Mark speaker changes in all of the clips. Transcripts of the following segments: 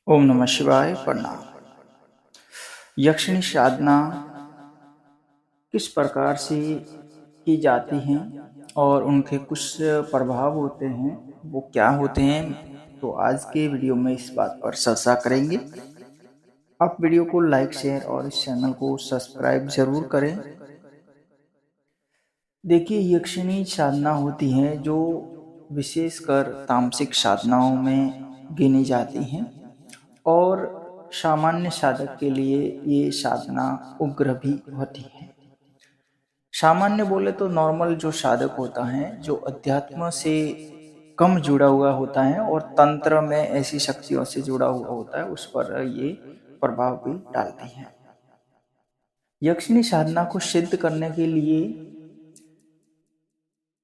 Speaker 1: ओम नमः शिवाय प्रणाम। यक्षिणी साधना किस प्रकार से की जाती हैं और उनके कुछ प्रभाव होते हैं, वो क्या होते हैं? तो आज के वीडियो में इस बात पर चर्चा करेंगे। आप वीडियो को लाइक शेयर और इस चैनल को सब्सक्राइब जरूर करें। देखिए, यक्षिणी साधना होती हैं जो विशेषकर तामसिक साधनाओं में गिनी जाती हैं और सामान्य साधक के लिए ये साधना उग्र भी होती है। सामान्य बोले तो नॉर्मल जो साधक होता है, जो अध्यात्म से कम जुड़ा हुआ होता है और तंत्र में ऐसी शक्तियों से जुड़ा हुआ होता है, उस पर ये प्रभाव भी डालती है। यक्षिणी साधना को सिद्ध करने के लिए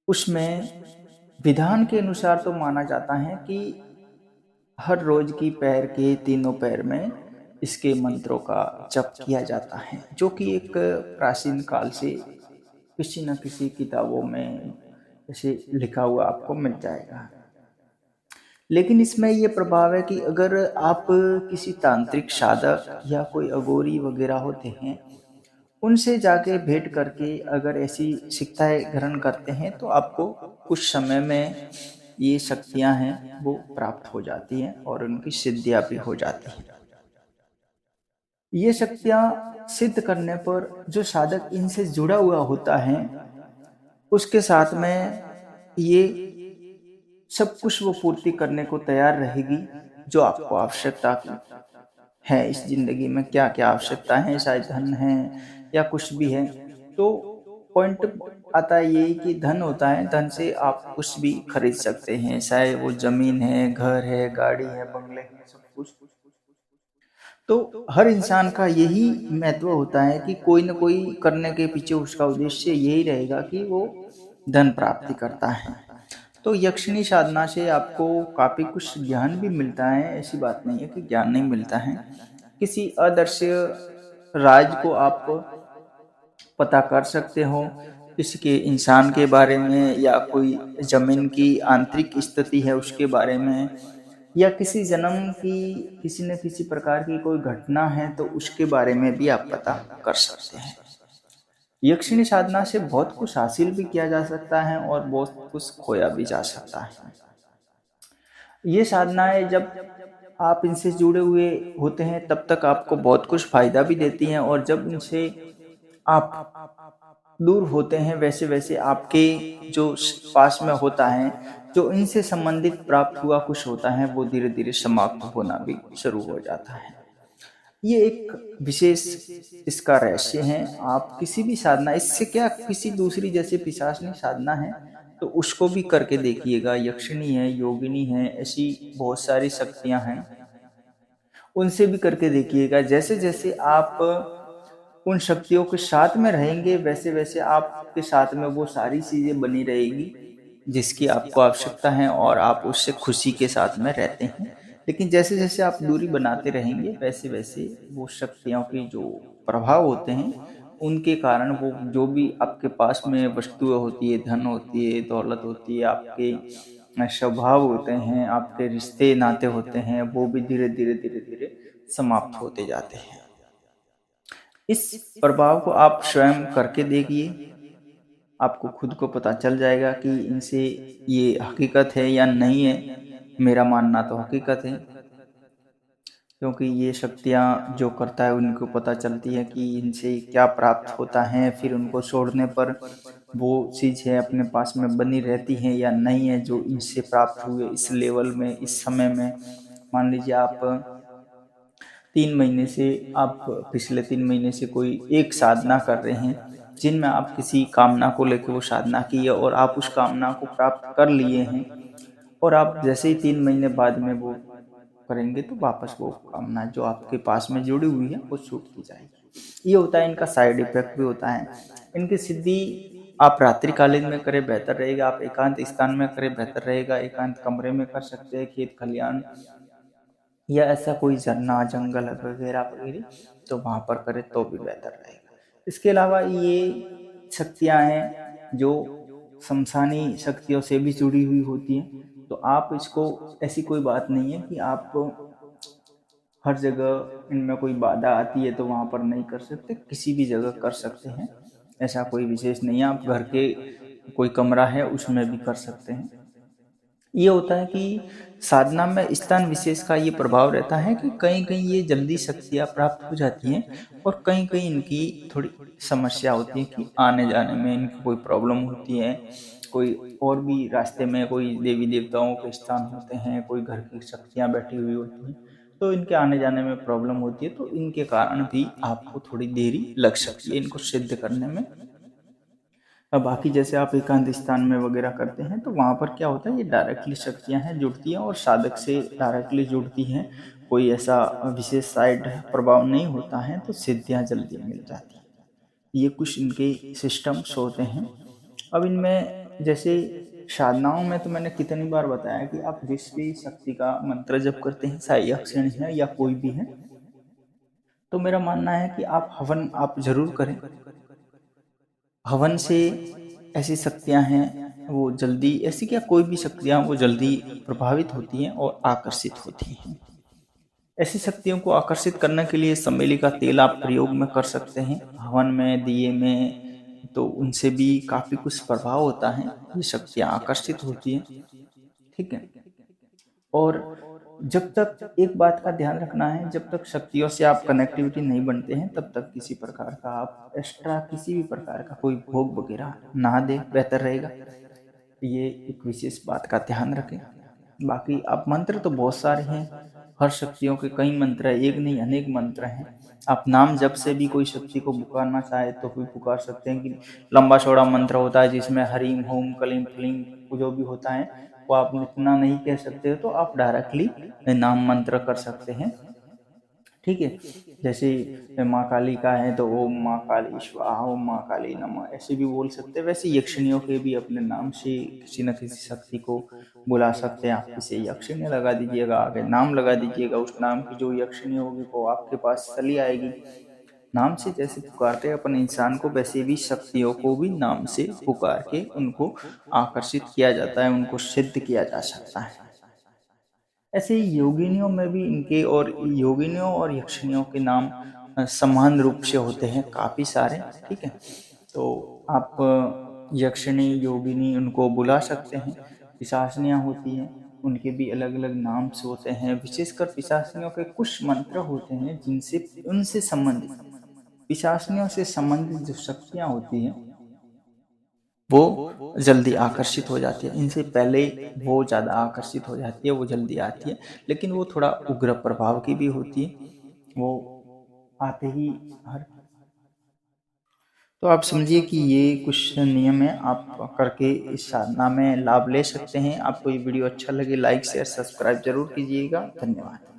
Speaker 1: उसमें विधान के अनुसार तो माना जाता है कि हर रोज की पैर के तीनों पैर में इसके मंत्रों का जप किया जाता है, जो कि एक प्राचीन काल से किसी न किसी किताबों में ऐसे लिखा हुआ आपको मिल जाएगा। लेकिन इसमें ये प्रभाव है कि अगर आप किसी तांत्रिक साधक या कोई अघोरी वगैरह होते हैं, उनसे जाके भेंट करके अगर ऐसी शिक्षाएं ग्रहण करते हैं तो आपको कुछ समय में ये शक्तियां हैं वो प्राप्त हो जाती हैं और उनकी सिद्धियां भी हो जाती हैं। ये शक्तियां सिद्ध करने पर जो साधक इनसे जुड़ा हुआ होता है, उसके साथ में ये सब कुछ वो पूर्ति करने को तैयार रहेगी जो आपको आवश्यकता की है। इस जिंदगी में क्या क्या आवश्यकता है, शायद धन है या कुछ भी है, तो पॉइंट आता है यही कि धन होता है, धन से आप कुछ भी खरीद सकते हैं, चाहे वो जमीन है, घर है, गाड़ी है, बंगले हैं, सब कुछ। तो हर इंसान का यही महत्व होता है कि कोई न कोई करने के पीछे उसका उद्देश्य यही रहेगा कि वो धन प्राप्ति करता है। तो यक्षिणी साधना से आपको काफी कुछ ज्ञान भी मिलता है, ऐसी बात नहीं है कि ज्ञान नहीं मिलता है। किसी अदृश्य राज को आप पता कर सकते हो, किसी के इंसान के बारे में या कोई जमीन की आंतरिक स्थिति है उसके बारे में, या किसी जन्म की किसी न किसी प्रकार की कोई घटना है तो उसके बारे में भी आप पता कर सकते हैं। यक्षिणी साधना से बहुत कुछ हासिल भी किया जा सकता है और बहुत कुछ खोया भी जा सकता है। ये साधनाएं जब आप इनसे जुड़े हुए होते हैं तब तक आपको बहुत कुछ फायदा भी देती हैं, और जब इनसे आप दूर होते हैं वैसे वैसे आपके जो पास में होता है, जो इनसे संबंधित प्राप्त हुआ कुछ होता है, वो धीरे धीरे समाप्त होना भी शुरू हो जाता है। ये एक विशेष इसका रहस्य है। आप किसी भी साधना, इससे क्या किसी दूसरी जैसे पिशाचनी साधना है तो उसको भी करके देखिएगा, यक्षिणी है, योगिनी है, ऐसी बहुत सारी शक्तियां हैं, उनसे भी करके देखिएगा। जैसे जैसे आप उन शक्तियों के साथ में रहेंगे वैसे वैसे आपके साथ में वो सारी चीजें बनी रहेगी जिसकी आपको आवश्यकता है और आप उससे खुशी के साथ में रहते हैं। लेकिन जैसे जैसे आप दूरी बनाते रहेंगे वैसे वैसे वो शक्तियों के जो प्रभाव होते हैं, उनके कारण वो जो भी आपके पास में वस्तुएं होती है, धन होती है, दौलत होती है, आपके स्वभाव होते हैं, आपके रिश्ते नाते होते हैं, वो भी धीरे धीरे धीरे धीरे समाप्त होते जाते हैं। इस प्रभाव को आप स्वयं करके देखिए, आपको खुद को पता चल जाएगा कि इनसे ये हकीकत है या नहीं है। मेरा मानना तो हकीकत है, क्योंकि ये शक्तियाँ जो करता है उनको पता चलती है कि इनसे क्या प्राप्त होता है, फिर उनको छोड़ने पर वो चीज़ है अपने पास में बनी रहती है या नहीं है जो इनसे प्राप्त हुए इस लेवल में, इस समय में। मान लीजिए आप 3 महीने से, आप पिछले 3 महीने से कोई एक साधना कर रहे हैं, जिनमें आप किसी कामना को लेकर वो साधना की है और आप उस कामना को प्राप्त कर लिए हैं, और आप जैसे ही 3 महीने बाद में वो करेंगे तो वापस वो कामना जो आपके पास में जुड़ी हुई है वो छूटती जाएगी। ये होता है, इनका साइड इफेक्ट भी होता है। इनकी सिद्धि आप रात्रिकालीन में करें बेहतर रहेगा, आप एकांत स्थान में करें बेहतर रहेगा, एकांत कमरे में कर सकते हैं, खेत खलियान या ऐसा कोई झरना जंगल वगैरह वगैरह, तो वहां पर करें तो भी बेहतर रहेगा। इसके अलावा ये शक्तियां हैं जो शमशानी शक्तियों से भी जुड़ी हुई होती हैं, तो आप इसको, ऐसी कोई बात नहीं है कि आप हर जगह इनमें कोई बाधा आती है तो वहाँ पर नहीं कर सकते, किसी भी जगह कर सकते हैं, ऐसा कोई विशेष नहीं है। आप घर के कोई कमरा है उसमें भी कर सकते हैं। ये होता है कि साधना में स्थान विशेष का ये प्रभाव रहता है कि कहीं कहीं ये जल्दी शक्तियाँ प्राप्त हो जाती हैं और कहीं कहीं इनकी थोड़ी समस्या होती है कि आने जाने में इनकी कोई प्रॉब्लम होती है, कोई और भी रास्ते में कोई देवी देवताओं के स्थान होते हैं, कोई घर की शक्तियाँ बैठी हुई होती हैं, तो इनके आने जाने में प्रॉब्लम होती है, तो इनके कारण भी आपको थोड़ी देरी लग सकती है इनको सिद्ध करने में। अब बाकी जैसे आप एकांत स्थान में वगैरह करते हैं तो वहाँ पर क्या होता है, ये डायरेक्टली शक्तियाँ हैं जुड़ती हैं और साधक से डायरेक्टली जुड़ती हैं, कोई ऐसा विशेष साइड प्रभाव नहीं होता है, तो सिद्धियाँ जल्दी मिल जाती हैं। ये कुछ इनके सिस्टम्स होते हैं। अब इनमें जैसे साधनाओं में तो मैंने कितनी बार बताया कि आप जिस भी शक्ति का मंत्र जप करते हैं, चाहे यक्षिणी है या कोई भी है, तो मेरा मानना है कि आप हवन आप जरूर करें। हवन से ऐसी शक्तियाँ हैं वो जल्दी, ऐसी क्या कोई भी शक्तियाँ वो जल्दी प्रभावित होती हैं और आकर्षित होती हैं। ऐसी शक्तियों को आकर्षित करने के लिए चमेली का तेल आप प्रयोग में कर सकते हैं हवन में, दिए में, तो उनसे भी काफ़ी कुछ प्रभाव होता है, ये शक्तियाँ आकर्षित होती हैं। ठीक है। और जब तक एक बात का ध्यान रखना है, जब तक शक्तियों से आप कनेक्टिविटी नहीं बनते हैं तब तक किसी प्रकार का आप एक्स्ट्रा किसी भी प्रकार का कोई भोग वगैरह ना दें, बेहतर रहेगा। ये एक विशेष बात का ध्यान रखें। बाकी आप मंत्र तो बहुत सारे हैं, हर शक्तियों के कई मंत्र हैं, एक नहीं अनेक मंत्र हैं। आप नाम जब से भी कोई शक्ति को पुकारना चाहे तो भी पुकार सकते हैं कि लंबा चौड़ा मंत्र होता है जिसमें हरिम होम कलीम फलीम जो भी होता है वो आप इतना नहीं कह सकते हो, तो आप डायरेक्टली नाम मंत्र कर सकते हैं। ठीक है। जैसे माँ काली का है तो ओम माँ काली स्वाहा, ओम माँ काली नमः, ऐसे भी बोल सकते हैं। वैसे यक्षिणियों के भी अपने नाम से किसी न किसी शक्ति को बुला सकते हैं। आप किसे यक्षिणी लगा दीजिएगा, आगे नाम लगा दीजिएगा, उस नाम की जो यक्षिणी होगी वो आपके पास चली आएगी। नाम से जैसे पुकारते हैं अपन इंसान को, वैसे भी शक्तियों को भी नाम से पुकार के उनको आकर्षित किया जाता है, उनको सिद्ध किया जा सकता है। ऐसे ही योगिनियों में भी इनके और योगिनियों और यक्षिणियों के नाम समान रूप से होते हैं काफ़ी सारे। ठीक है। तो आप यक्षिणी योगिनी उनको बुला सकते हैं। पिशाचनियाँ होती हैं, उनके भी अलग अलग नाम से होते हैं। विशेषकर पिशाचनियों के कुछ मंत्र होते हैं जिनसे उनसे संबंधित, पिशाचनियों से संबंधित जो शक्तियाँ होती हैं वो जल्दी आकर्षित हो जाती है। इनसे पहले वो ज़्यादा आकर्षित हो जाती है, वो जल्दी आती है, लेकिन वो थोड़ा उग्र प्रभाव की भी होती है। वो आते ही हर, तो आप समझिए कि ये कुछ नियम है, आप करके इस साधना में लाभ ले सकते हैं। आपको ये वीडियो अच्छा लगे लाइक शेयर सब्सक्राइब जरूर कीजिएगा। धन्यवाद।